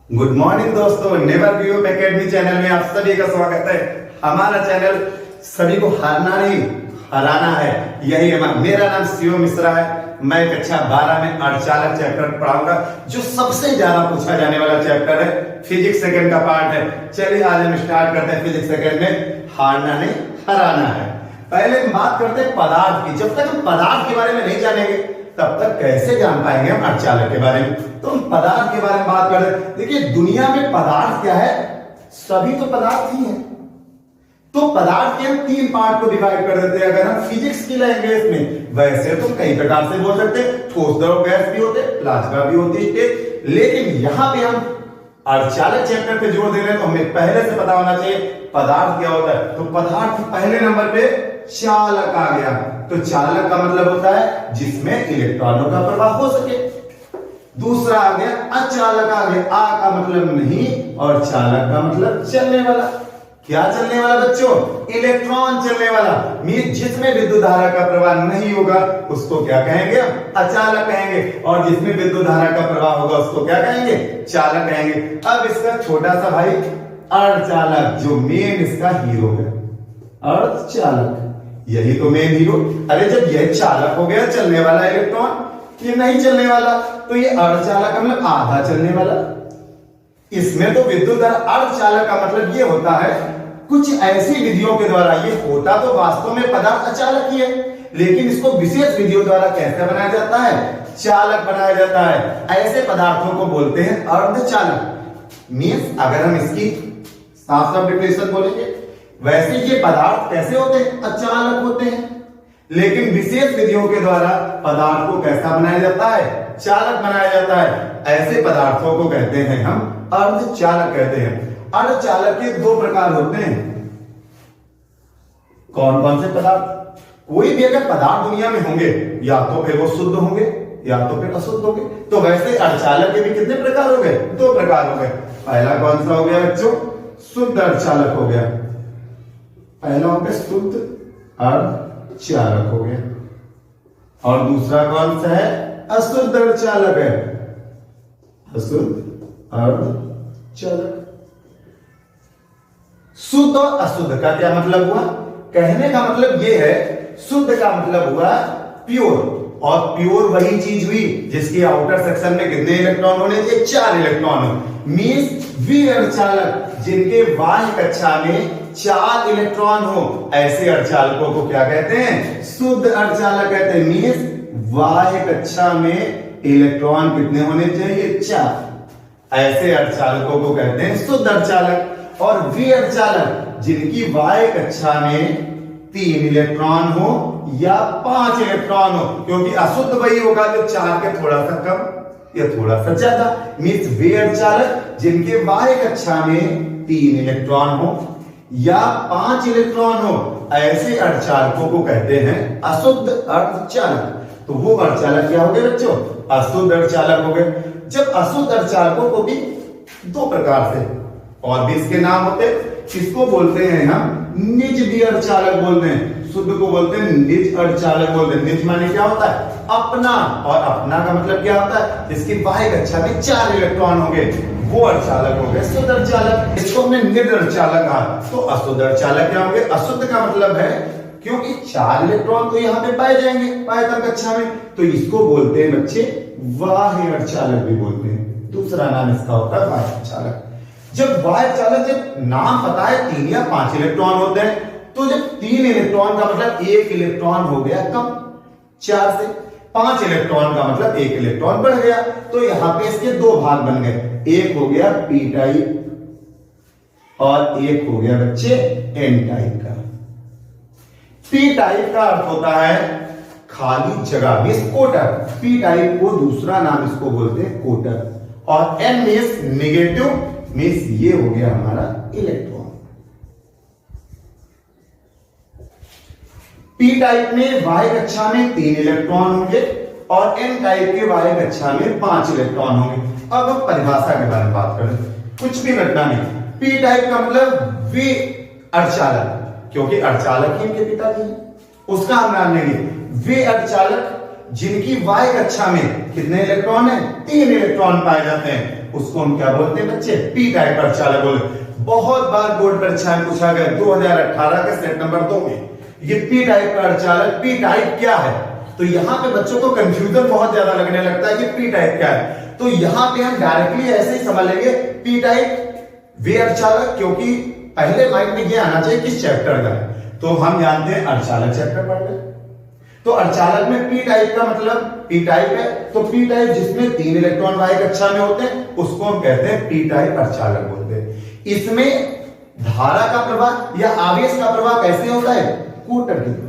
Good morning दोस्तों, never give up academy channel में आप सभी का स्वागत है। हमारा चैनल सभी को हारना नहीं हराना है, यही है। मेरा नाम शिवम मिश्रा है। मैं कक्षा 12 में अर्धचालक चैप्टर पढ़ाऊंगा, जो सबसे ज्यादा पूछा जाने वाला चैप्टर है। फिजिक्स सेकंड का पार्ट है। चलिए आज हम स्टार्ट करते हैं। फिजिक्स सेकंड में हारना नहीं हराना है। पहले हम बात करते हैं पदार्थ की। जब तक हम पदार्थ के बारे में नहीं जानेंगे तब तक कैसे जान पाएंगे हम अर्धचालक के बारे में। तो हम पदार्थ के बारे में बात कर रहे हैं। देखिए दुनिया में पदार्थ क्या है, सभी तो पदार्थ ही है। तो पदार्थ के हम तीन पार्ट को डिवाइड कर देते हैं। अगर हम फिजिक्स की लैंग्वेज में, वैसे तो कई प्रकार से बोल सकते हैं, ठोस द्रव गैस भी होते, प्लाज्मा भी होती है, लेकिन यहां पे हम अर्धचालक चैप्टर पे जोर दे रहे हैं तो हमें पहले से पता होना चाहिए पदार्थ क्या होता है। तो पदार्थ पहले नंबर पे चालक आ गया। तो चालक का मतलब होता है जिसमें इलेक्ट्रॉनों का प्रवाह हो सके। दूसरा आ गया अचालक आ गया। आ का मतलब नहीं और चालक का मतलब चलने वाला। क्या चलने वाला बच्चों? इलेक्ट्रॉन चलने वाला। मीन जिसमें विद्युत धारा का प्रवाह नहीं होगा उसको क्या कहेंगे? अचालक कहेंगे। और जिसमें विद्युत धारा का प्रवाह होगा उसको क्या कहेंगे? चालक कहेंगे। अब इसका छोटा सा भाई अर्धचालक, जो मेन इसका हीरो है, अर्धचालक, यही तो मेन हीरो। अरे जब यह चालक हो गया, चलने वाला इलेक्ट्रॉन, ये नहीं चलने वाला, तो ये अर्धचालक का मतलब आधा चलने वाला। इसमें तो विद्युत अर्धचालक का मतलब ये होता है कुछ ऐसी विधियों के द्वारा, ये होता तो वास्तव में पदार्थ अचालक ही है, लेकिन इसको विशेष विधियों द्वारा कैसे बनाया जाता है? चालक बनाया जाता है। ऐसे पदार्थों को बोलते हैं अर्धचालक। मीन्स अगर हम इसकी साफ साफ डिफिनेशन बोलेंगे, वैसे ये पदार्थ कैसे होते हैं? अचालक होते हैं। लेकिन विशेष विधियों के द्वारा पदार्थ को कैसा बनाया जाता है? चालक बनाया जाता है। ऐसे पदार्थों को कहते हैं हम अर्धचालक कहते हैं। अर्धचालक के दो प्रकार होते हैं। कौन कौन से पदार्थ? कोई भी अगर पदार्थ दुनिया में होंगे, या तो फिर वो शुद्ध होंगे या तो फिर अशुद्ध होंगे। तो वैसे अर्धचालक के भी कितने प्रकार हो गए? दो प्रकार हो गए। पहला कौन सा हो गया बच्चों? शुद्ध अर्धचालक हो गया। पहला हो गया शुद्ध अर्धचालक हो गया। और दूसरा कौन सा है? अशुद्ध अर्धचालक है। अशुद्ध अर्धचालक। शुद्ध और अशुद्ध का क्या मतलब हुआ? कहने का मतलब यह है, शुद्ध का मतलब हुआ प्योर, और प्योर वही चीज हुई जिसके आउटर सेक्शन में कितने इलेक्ट्रॉन होने चाहिए? 4 इलेक्ट्रॉन हो। मीन्स अर्धचालक जिनके बाह्य कक्षा में 4 इलेक्ट्रॉन हो, ऐसे अर्धचालकों को क्या कहते हैं? शुद्ध अर्धचालक कहते हैं। मीन्स बाह्य कक्षा में इलेक्ट्रॉन कितने होने चाहिए? 4। ऐसे अर्धचालकों को कहते हैं शुद्ध अर्धचालक। और अर्धचालक जिनकी बाह्य कक्षा में 3 इलेक्ट्रॉन हो या 5 इलेक्ट्रॉन हो, क्योंकि अशुद्ध वही होगा जो 4 के थोड़ा सा कम या थोड़ा सा ज्यादा। मीन्स वे अर्धचालक जिनके बाह्य कक्षा में 3 इलेक्ट्रॉन हो या 5 इलेक्ट्रॉन हो, ऐसे अर्धचालकों को कहते हैं अशुद्ध अर्धचालक। तो वो अर्धचालक क्या हो गए बच्चों? अशुद्ध अर्धचालक हो गए। जब अशुद्ध अर्धचालकों को भी दो प्रकार से और भी इसके नाम होते हैं। किसको बोलते हैं हम? निज भी अर्धचालक बोलते हैं। शुद्ध को बोलते हैं निज अर्धचालक बोलते हैं। निज माने क्या होता है? अपना। और अपना का मतलब क्या होता है? जिसकी बाह्य कक्षा में 4 इलेक्ट्रॉन होंगे, वो अर्धचालक हो गए शुद्ध अर्धचालक। इसको हमने निज अर्धचालक कहा। तो अशुद्ध अर्धचालक क्या होंगे? अशुद्ध का मतलब है क्योंकि 4 इलेक्ट्रॉन तो यहाँ पे पाए जाएंगे बाह्य कक्षा में, तो इसको बोलते हैं बच्चे बाह्य अर्धचालक भी बोलते हैं। दूसरा नाम इसका होता है बाह्य अर्धचालक। जब बाह्य चालक, जब नाम पता है 3 या 5 इलेक्ट्रॉन होते हैं, तो जब 3 इलेक्ट्रॉन का मतलब 1 इलेक्ट्रॉन हो गया कम 4 से, 5 इलेक्ट्रॉन का मतलब 1 इलेक्ट्रॉन बढ़ गया। तो यहां पे इसके दो भाग बन गए। एक हो गया पी टाइप और एक हो गया बच्चे एन टाइप का। पी टाइप का अर्थ होता है खाली जगह, मींस कोटर। पी टाइप को दूसरा नाम इसको बोलते हैं कोटर। और एन मींस नेगेटिव, मींस ये हो गया हमारा इलेक्ट्रॉन। पी टाइप में बाह्य कक्षा में 3 इलेक्ट्रॉन होंगे और एन टाइप के बाह्य कक्षा में 5 इलेक्ट्रॉन होंगे। अब हम परिभाषा के बारे में बात करें। कुछ भी घटना नहीं। पी टाइप का मतलब वे अर्धचालक, क्योंकि अर्धचालक ही इनके पिताजी हैं, उसका हम नाम लेंगे। वे अर्धचालक जिनकी बाह्य कक्षा में कितने इलेक्ट्रॉन है? 3 इलेक्ट्रॉन पाए जाते हैं, उसको हम क्या बोलते हैं बच्चे? पी टाइप अर्धचालक बोलते हैं। बहुत बार बोर्ड परीक्षा में पूछा गया 2018 के सेट नंबर 2 में, ये पी टाइप का अर्धचालक, पी टाइप क्या है? तो यहां पे बच्चों को कंफ्यूजन बहुत ज्यादा लगने लगता है कि पी टाइप क्या है। तो यहां पे हम डायरेक्टली ऐसे ही समझ लेंगे पी टाइप वे अर्धचालक, क्योंकि पहले माइंड में ये आना चाहिए किस चैप्टर का है। तो हम जानते हैं अर्धचालक चैप्टर पढ़ रहे। तो अर्धचालक में पी टाइप का मतलब पी टाइप है, तो पी टाइप जिसमें 3 इलेक्ट्रॉन वाही कक्षा में होते हैं उसको हम कहते हैं पी टाइप अर्धचालक बोलते हैं। इसमें धारा का प्रवाह या आवेश का प्रवाह कैसे होता है? कोटर की तरह।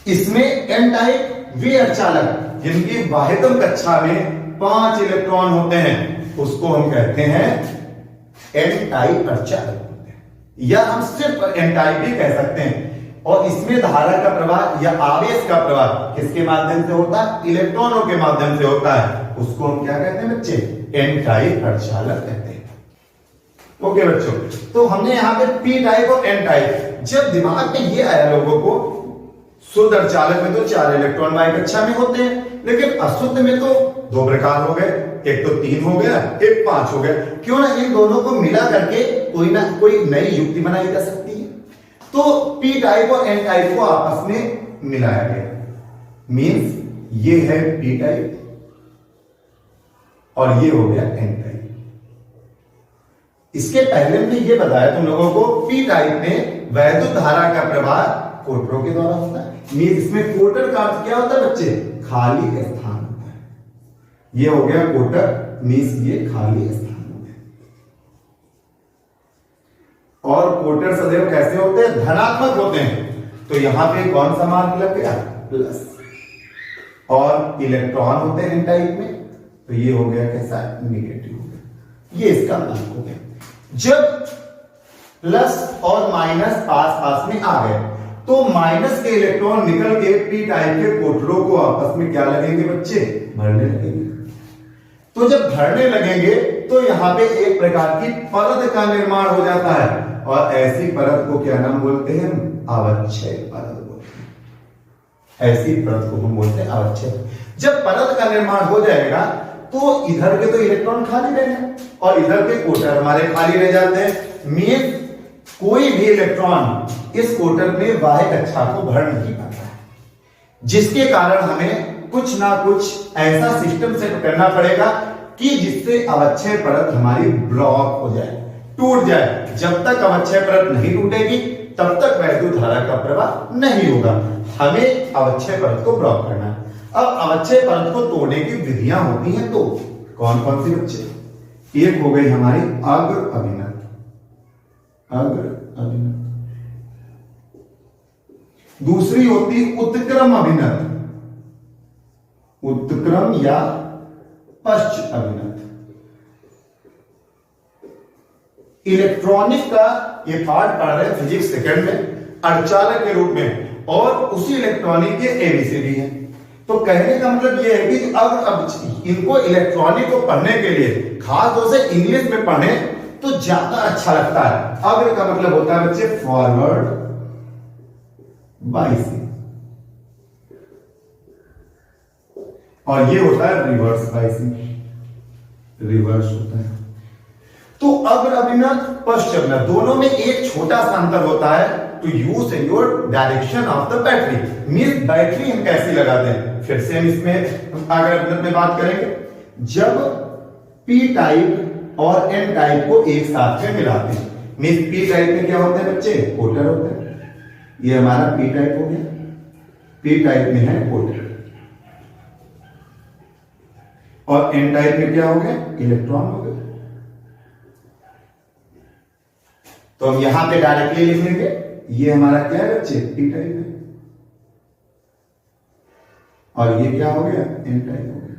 इसमें एन टाइप वे अर्धचालक जिनकी वाहितम कक्षा में 5 इलेक्ट्रॉन होते हैं उसको हम कहते हैं एन टाइप अर्धचालक होते हैं, या हम सिर्फ एन टाइप भी कह सकते हैं। और इसमें धारा का प्रवाह या आवेश का प्रवाह किसके माध्यम से होता है? इलेक्ट्रॉनों के माध्यम से होता है। उसको हम क्या कहते हैं बच्चे? एन टाइप अर्धचालक कहते हैं। ओके बच्चों, तो हमने यहाँ पे पी टाइप और एन टाइप, जब दिमाग में ये आया लोगों को, शुद्ध अर्धचालक में तो 4 इलेक्ट्रॉन वाही कक्षा में होते हैं, लेकिन अशुद्ध में तो 2 प्रकार हो गए, एक तो 3 हो गया, एक 5 हो गया। क्यों ना इन दोनों को मिला करके कोई ना कोई नई युक्ति बनाई जा सकती है। तो पी टाइप और एन टाइप को आपस में मिलाया गया, मींस ये है पी टाइप और ये हो गया एन टाइप। इसके पहले मैंने ये बताया तुम लोगों को, पी टाइप में वैद्युत धारा का प्रवाह कोटरों के द्वारा होता है। मींस इसमें कोटर का अर्थ क्या होता है बच्चे? खाली स्थान होता है। ये हो गया कोटर, मींस ये खाली स्थान होता है। और कोटर सदैव कैसे होते हैं? धनात्मक होते हैं। तो यहां पे कौन सा मार्क लग गया? प्लस। और इलेक्ट्रॉन होते हैं एन टाइप में, तो ये हो गया कैसा? नेगेटिव हो गया। ये इसका मार्क हो गया। जब प्लस और माइनस पास पास में आ गए तो माइनस के इलेक्ट्रॉन निकल के पी टाइप के कोटरों को आपस में क्या लगेंगे बच्चे? भरने लगेंगे। तो जब भरने लगेंगे तो यहां पे एक प्रकार की परत का निर्माण हो जाता है, और ऐसी परत को क्या नाम बोलते हैं? अवच्छेद परत बोलते हैं। ऐसी परत को हम बोलते हैं अवच्छेद। जब परत का निर्माण हो जाएगा तो इधर के तो इलेक्ट्रॉन खाली रहेंगे और इधर के कोटर हमारे खाली रह जाते हैं। मींस कोई भी इलेक्ट्रॉन इस कोटर में वाही कक्षा को भर नहीं पाता है, जिसके कारण हमें कुछ ना कुछ ऐसा सिस्टम सेट करना पड़ेगा कि जिससे अवच्छेद परत हमारी ब्लॉक हो जाए, टूट जाए। जब तक अवच्छेद परत नहीं टूटेगी तब तक वैद्युत धारा का प्रवाह नहीं होगा। हमें अवच्छेद परत को ब्लॉक करना है। अब अवच्छेद परत को तोड़ने की विधियां होती हैं, तो कौन कौन सी बच्चे? एक हो गई हमारी अग्र अभिनत, अग्र अभिनत। दूसरी होती उत्क्रम अभिनत, उत्क्रम या पश्च अभिनत। इलेक्ट्रॉनिक का ये पार्ट पढ़ रहे हैं फिजिक्स सेकंड में अर्धचालक के रूप में, और उसी इलेक्ट्रॉनिक के एबीसीडी है। तो कहने का मतलब ये है कि अब इनको इलेक्ट्रॉनिक को पढ़ने के लिए खास तौर से इंग्लिश में पढ़े तो ज्यादा अच्छा लगता है। अग्र का मतलब होता है बच्चे फॉरवर्ड बाइसिंग, और ये होता है रिवर्स बाइसिंग, रिवर्स होता है। तो अग्र अभिनत पश्च अभिनत दोनों में एक छोटा सा अंतर होता है, to use in your direction of the battery. Means battery हम कैसे लगाते हैं, फिर से हम इसमें अग्र अभिनत में बात करेंगे। जब पी टाइप और एन टाइप को एक साथ में मिलाते हैं, मींस पी टाइप में क्या होते हैं बच्चे? कोटर होते हैं। ये हमारा पी टाइप हो गया, पी टाइप में है कोटर, और एन टाइप में क्या हो गया? इलेक्ट्रॉन हो गया। तो हम यहां पे डायरेक्टली लिख लेंगे, ये हमारा क्या है बच्चे? पी टाइप है, और ये क्या हो गया? एन टाइप हो गया।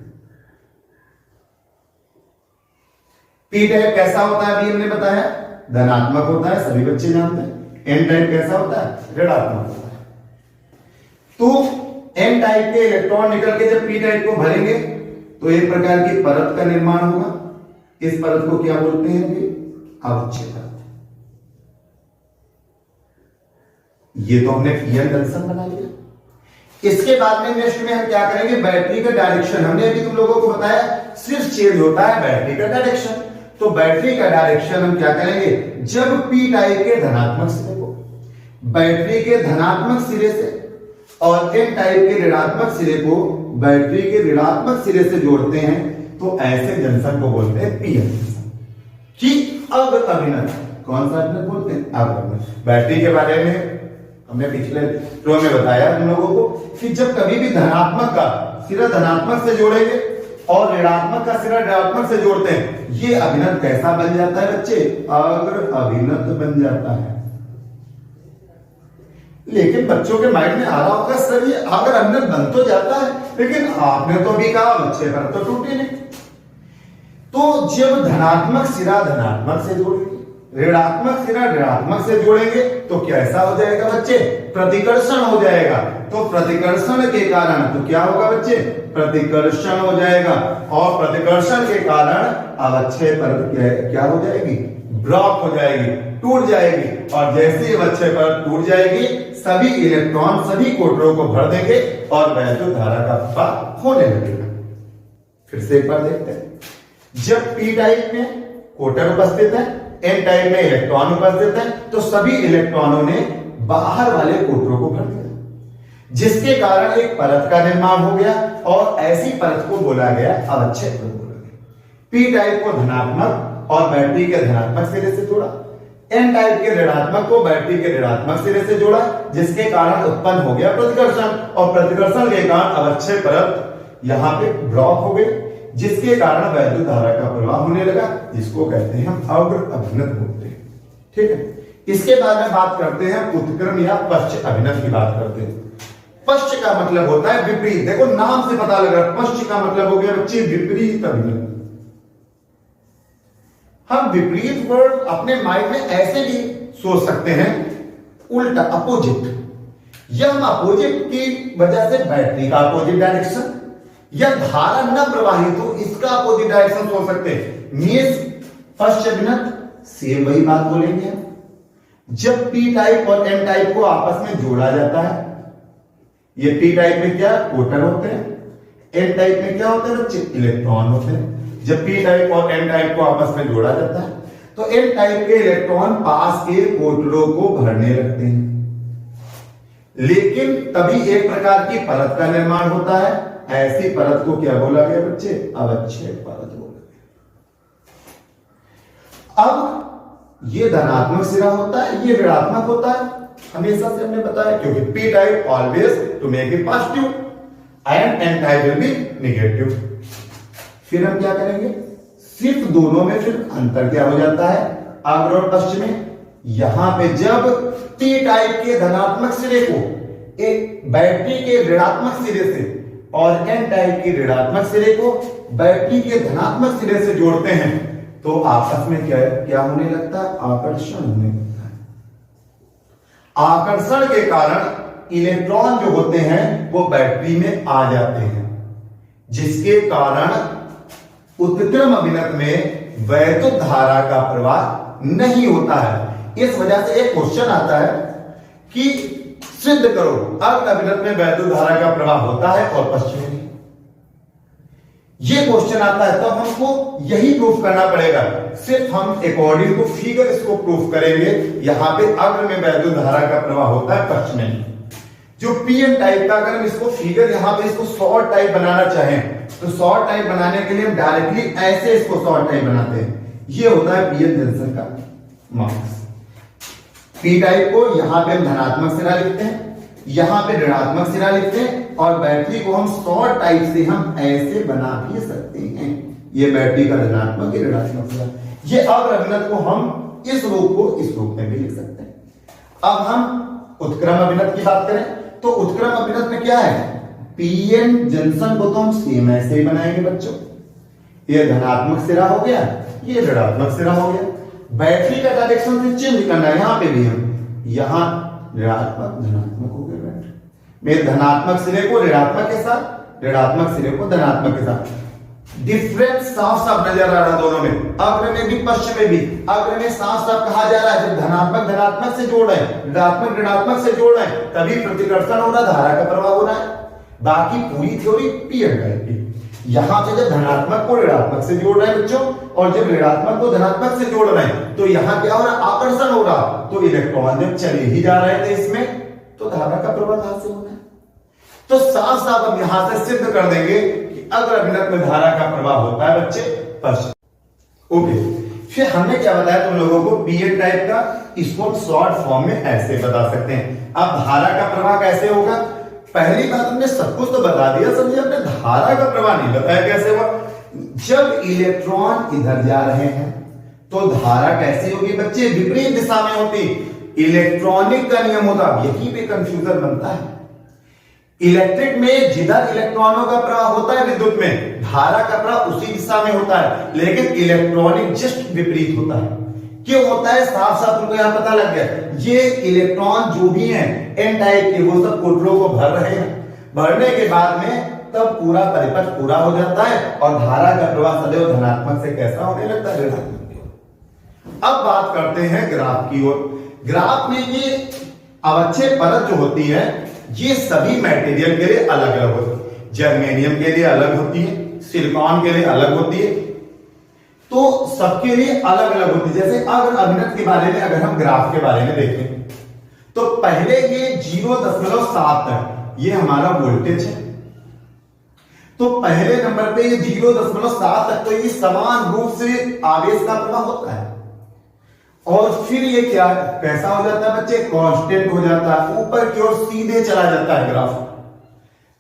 पी टाइप कैसा होता है अभी हमने बताया? धनात्मक होता है, सभी बच्चे जानते हैं। एन टाइप कैसा होता है? ऋणात्मक होता है। तो एन टाइप के इलेक्ट्रॉन निकल के जब पी टाइप को भरेंगे तो एक प्रकार की परत का निर्माण होगा। इस परत को क्या बोलते हैं? अवच्छेद परत। ये तो हमने पीएन जंक्शन बना लिया। इसके बाद में नेक्स्ट में हम क्या करेंगे? बैटरी का डायरेक्शन। हमने अभी तुम लोगों को बताया सिर्फ चेंज होता है बैटरी का डायरेक्शन। तो बैटरी का डायरेक्शन हम क्या करेंगे, जब पी टाइप के धनात्मक सिरे को बैटरी के धनात्मक सिरे से और एन टाइप के ऋणात्मक सिरे को बैटरी के ऋणात्मक सिरे से जोड़ते हैं तो ऐसे जंक्शन को बोलते हैं पीएन जंक्शन कि अब अभिनत। कौन सा अभिनत बोलते हैं, अब अभिनत। बैटरी के बारे में हमने पिछले रो में बताया तुम लोगों को कि जब कभी भी धनात्मक का सिरा धनात्मक से जोड़ेंगे और ऋणात्मक का सिरा ऋणात्मक से जोड़ते हैं, ये अभिनत कैसा बन जाता है बच्चे, अग्र अभिनत बन जाता है। लेकिन बच्चों के माइंड में आ रहा होगा सर ये अगर अभिनत बन तो जाता है, लेकिन आपने तो अभी कहा बच्चे पर तो टूटे नहीं। तो जब धनात्मक सिरा धनात्मक से जोड़ेंगे, ऋणात्मक सिरा ऋणात्मक से जोड़ेंगे तो कैसा हो जाएगा बच्चे, प्रतिकर्षण हो जाएगा। तो प्रतिकर्षण के कारण तो क्या होगा बच्चे, प्रतिकर्षण हो जाएगा और प्रतिकर्षण के कारण अवक्षय परत क्या हो जाएगी, ब्लॉक हो जाएगी, टूट जाएगी। और जैसे ही अवक्षय परत टूट जाएगी सभी इलेक्ट्रॉन सभी कोटरों को भर देंगे और वैद्युत धारा का प्रवाह होने लगेगा। फिर से एक बार देखते हैं, जब पी टाइप में कोटर उपस्थित है, एन टाइप में इलेक्ट्रॉन उपस्थित है, तो सभी इलेक्ट्रॉनों ने बाहर वाले कोटरों को भर दिया, जिसके कारण एक परत का निर्माण हो गया और ऐसी परत को बोला गया अवक्षय परत बोला गया। पी टाइप को धनात्मक और बैटरी के धनात्मक सिरे से जोड़ा, एन टाइप के ऋणात्मक को बैटरी के ऋणात्मक सिरे से जोड़ा, जिसके कारण उत्पन्न हो गया प्रतिकर्षण और प्रतिकर्षण के कारण अवक्षय परत यहां पे ब्लॉक हो गई, जिसके कारण वैद्युत धारा का प्रवाह होने लगा, जिसको कहते हैं हम अग्र अभिनत बोलते हैं। ठीक है, इसके बाद में बात करते हैं उत्क्रम या पश्च अभिनत की बात करते हैं। पश्च का मतलब होता है विपरीत। देखो नाम से पता लग रहा है, पश्च का मतलब हो गया बच्चे विपरीत अभिनत। हम विपरीत वर्ड अपने माइंड में ऐसे भी सोच सकते हैं, उल्टा अपोजिट। या हम अपोजिट की वजह से बैटरी का अपोजिट डायरेक्शन या धारा न प्रवाहित हो इसका अपोजिट डायरेक्शन सोच सकते हैं। मींस फर्स्ट अभिनत सेम वही बात बोलेंगे हम। जब पी टाइप और एन टाइप को आपस में जोड़ा जाता है, ये पी टाइप में क्या कोटर होते हैं, एन टाइप में क्या होते हैं बच्चे, इलेक्ट्रॉन होते हैं। जब पी टाइप और एन टाइप को आपस में जोड़ा जाता है तो एन टाइप के इलेक्ट्रॉन पास के कोटरों को भरने लगते हैं, लेकिन तभी एक प्रकार की परत का निर्माण होता है। ऐसी परत को क्या बोला गया बच्चे, अवक्षय परत बोला गया। अब ये धनात्मक सिरा होता है, ये ऋणात्मक होता है, हमेशा से हमने बताया, क्योंकि P type always to make it positive and N type will be negative. फिर हम क्या करेंगे, सिर्फ दोनों में फिर अंतर क्या हो जाता है, अग्र और पश्च में। यहां पे जब पी टाइप के धनात्मक सिरे को एक बैटरी के ऋणात्मक सिरे से और एन टाइप के ऋणात्मक सिरे को बैटरी के धनात्मक सिरे से जोड़ते हैं तो आपस में क्या होने लगता है, आकर्षण होने लगता है। आकर्षण के कारण इलेक्ट्रॉन जो होते हैं वो बैटरी में आ जाते हैं, जिसके कारण उत्क्रम अभिनत में वैद्युत धारा का प्रवाह नहीं होता है। इस वजह से एक क्वेश्चन आता है कि सिद्ध करो अग्र अभिनत में वैद्युत धारा का प्रवाह होता है और पश्चिम में नहीं। ये क्वेश्चन आता है तो हमको यही प्रूफ करना पड़ेगा। सिर्फ हम अकॉर्डिंग टू फिगर इसको प्रूफ करेंगे। यहां पे अग्र में वैद्युत धारा का प्रवाह होता है, पश्चिम में नहीं। जो पीएन टाइप का अगर हम इसको फिगर यहां पे इसको शॉर्ट टाइप बनाना चाहें तो शॉर्ट टाइप बनाने के लिए हम डायरेक्टली ऐसे इसको शॉर्ट टाइप बनाते हैं। ये होता है पीएन जंक्शन का मार्क्स। पी टाइप को यहां पे हम धनात्मक सिरा लिखते हैं, यहां पे ऋणात्मक सिरा लिखते हैं और बैटरी को हम शॉर्ट टाइप से हम ऐसे बना भी सकते हैं। ये बैटरी का धनात्मक या ऋणात्मक सिरा। ये अग्र अभिनत को हम इस रूप को इस रूप में भी लिख सकते हैं। अब हम उत्क्रम अभिनत की बात करें तो उत्क्रम अभिनत में क्या है, पीएन जंक्शन को तो हम सेम ऐसे ही बनाएंगे बच्चों। ये धनात्मक सिरा हो गया, ये ऋणात्मक सिरा हो गया। बैटरी का डायरेक्शन से चेंज करना है, यहां पे भी हम यहां ऋणात्मक धनात्मक हो गया बैटरी। मेरे धनात्मक सिरे को ऋणात्मक के साथ, ऋणात्मक सिरे को धनात्मक के साथ। डिफरेंस साफ साफ नजर आ रहा दोनों में, अग्र में भी पश्चिम में भी। अग्र में साफ साफ कहा जा रहा है जब धनात्मक धनात्मक से जोड़ रहे हैं, ऋणात्मक ऋणात्मक से जोड़ रहे हैं तभी प्रतिकर्षण हो रहा, धारा का प्रवाह हो रहा है। बाकी पूरी थ्योरी पीएन टाइप की। यहां से जब धनात्मक को ऋणात्मक से जोड़ रहे हैं बच्चों, और जब ऋणात्मक को धनात्मक से जोड़ रहे हैं, तो यहां क्या हो रहा है, आकर्षण हो रहा। तो इलेक्ट्रॉन जब चले ही जा रहे थे इसमें, तो धारा का प्रवाह कहां से होना है। तो साफ साफ हम यहां से सिद्ध कर देंगे कि अग्र अभिनत में धारा का प्रवाह होता है बच्चे पश्चिम। ओके, फिर हमने क्या बताया तुम लोगों को, पीएन टाइप का, इसको हम शॉर्ट फॉर्म में ऐसे बता सकते हैं। अब धारा का प्रवाह कैसे होगा, पहली बात हमने सब कुछ तो बता दिया, समझे, हमने धारा का प्रवाह नहीं बताया कैसे हुआ। जब इलेक्ट्रॉन इधर जा रहे हैं तो धारा कैसी होगी बच्चे, विपरीत दिशा में होती। इलेक्ट्रॉनिक का नियम होता, यहीं पे कंफ्यूजन बनता है। इलेक्ट्रिक में जिधर इलेक्ट्रॉनों का प्रवाह होता है, विद्युत में धारा का प्रवाह उसी दिशा में होता है, लेकिन इलेक्ट्रॉनिक जस्ट विपरीत होता है। क्यों होता है, साफ साफ तुमको यहां पता लग गया। ये इलेक्ट्रॉन जो भी हैं एन टाइप के, वो सब कोटरों को भर रहे हैं, भरने के बाद में तब पूरा परिपथ पूरा हो जाता है और धारा का प्रवाह सदैव धनात्मक से कैसा होने लगता है, ऋणात्मक की ओर। अब बात करते हैं ग्राफ की ओर। ग्राफ में ये अवच्छेद परत जो होती है, ये सभी मटेरियल के लिए अलग अलग होती है। जर्मेनियम के लिए अलग होती है, सिलिकॉन के लिए अलग होती है, तो सबके लिए अलग अलग होती है। जैसे अग्र अभिनत के बारे में अगर हम ग्राफ के बारे में देखें, तो पहले ये 0.7 तक ये हमारा वोल्टेज है। तो पहले नंबर पे ये 0.7 तक तो ये समान रूप से आवेश का प्रवाह होता है, और फिर ये क्या कैसा हो जाता है बच्चे, कांस्टेंट हो जाता है, ऊपर की ओर सीधे चला जाता है ग्राफ।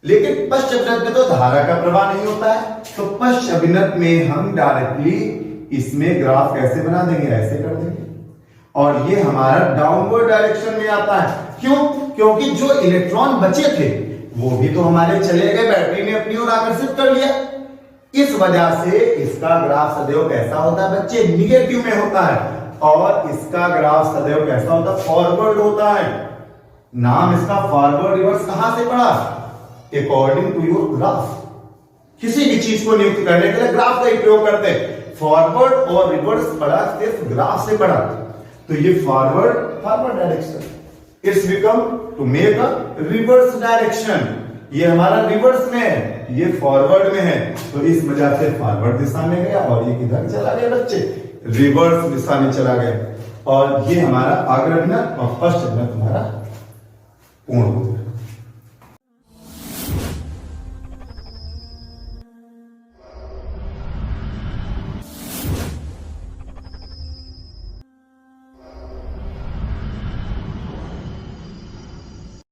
लेकिन पश्च अभिनत में तो धारा का प्रवाह नहीं होता है, तो पश्च अभिनत में हम डायरेक्टली इसमें ग्राफ कैसे बना देंगे, ऐसे कर देंगे, और ये हमारा डाउनवर्ड डायरेक्शन में आता है। क्यों, क्योंकि जो इलेक्ट्रॉन बचे थे वो भी तो हमारे चले गए, बैटरी ने अपनी ओर आकर्षित कर लिया। इस वजह से इसका ग्राफ सदैव कैसा होता है बच्चे, निगेटिव में होता है, और इसका ग्राफ सदैव कैसा होता है, फॉरवर्ड होता है। नाम इसका फॉरवर्ड रिवर्स कहां से पड़ा, अकॉर्डिंग टू योर ग्राफ। किसी भी चीज को नियुक्त करने के लिए ग्राफ का ही प्रयोग करते हैं। फॉरवर्ड और रिवर्स पड़ा सिर्फ ग्राफ से पड़ा, तो ये forward direction, it's become to make a reverse direction. ये हमारा रिवर्स में है, ये फॉरवर्ड में है, तो इस वजह से फॉरवर्ड दिशा में गया, और ये किधर चला गया बच्चे, रिवर्स दिशा में चला गया। और ये हमारा अग्र अभिनत और पश्च अभिनत हमारा पूर्ण हो गया।